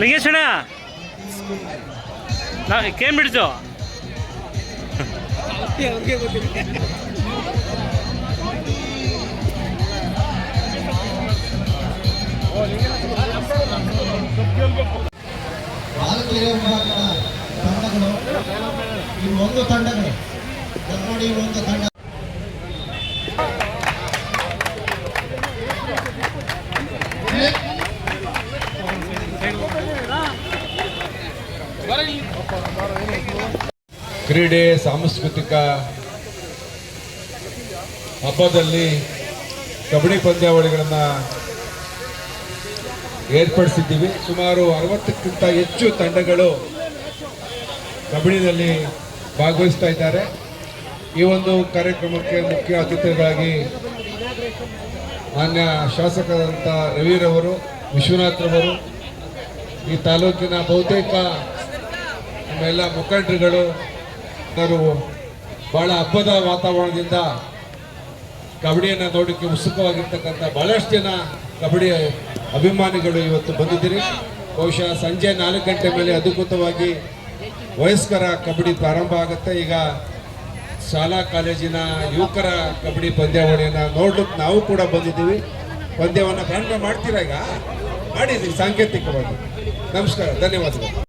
ಲಿಂಗೇಶಣ್ಣ came ಬಿಡ್ಸು ಒಂದು ತಂಡಗಳು ನೋಡಿ, ಒಂದು ತಂಡ ಕ್ರೀಡೆ ಸಾಂಸ್ಕೃತಿಕ ಹಬ್ಬದಲ್ಲಿ ಕಬಡ್ಡಿ ಪಂದ್ಯಾವಳಿಗಳನ್ನು ಏರ್ಪಡಿಸಿದ್ದೀವಿ. ಸುಮಾರು 60ಕ್ಕಿಂತ ಹೆಚ್ಚು ತಂಡಗಳು ಕಬಡ್ಡಿಯಲ್ಲಿ ಭಾಗವಹಿಸ್ತಾ ಇದ್ದಾರೆ. ಈ ಒಂದು ಕಾರ್ಯಕ್ರಮಕ್ಕೆ ಮುಖ್ಯ ಅತಿಥಿಗಳಾಗಿ ಮಾನ್ಯ ಶಾಸಕರಾದಂಥ ರವಿರವರು, ವಿಶ್ವನಾಥ್ರವರು, ಈ ತಾಲೂಕಿನ ಬಹುತೇಕ ನಮ್ಮೆಲ್ಲ ಮುಖಂಡರುಗಳು ಬಹಳ ಹಬ್ಬದ ವಾತಾವರಣದಿಂದ ಕಬಡ್ಡಿಯನ್ನು ನೋಡೋಕ್ಕೆ ಉತ್ಸುಕವಾಗಿರ್ತಕ್ಕಂಥ ಬಹಳಷ್ಟು ಜನ ಕಬಡ್ಡಿ ಅಭಿಮಾನಿಗಳು ಇವತ್ತು ಬಂದಿದ್ದೀರಿ. ಬಹುಶಃ ಸಂಜೆ 4 ಗಂಟೆ ಮೇಲೆ ಅಧಿಕೃತವಾಗಿ ವಯಸ್ಕರ ಕಬಡ್ಡಿ ಪ್ರಾರಂಭ ಆಗುತ್ತೆ. ಈಗ ಶಾಲಾ ಕಾಲೇಜಿನ ಯುವಕರ ಕಬಡ್ಡಿ ಪಂದ್ಯಾವಳಿಯನ್ನು ನೋಡ್ಲಿಕ್ಕೆ ನಾವು ಕೂಡ ಬಂದಿದ್ದೀವಿ. ಪಂದ್ಯವನ್ನು ಪ್ರಾರಂಭ ಮಾಡ್ತೀರಾ? ಈಗ ಮಾಡಿದ್ದೀವಿ ಸಾಂಕೇತಿಕವಾಗಿ. ನಮಸ್ಕಾರ, ಧನ್ಯವಾದಗಳು.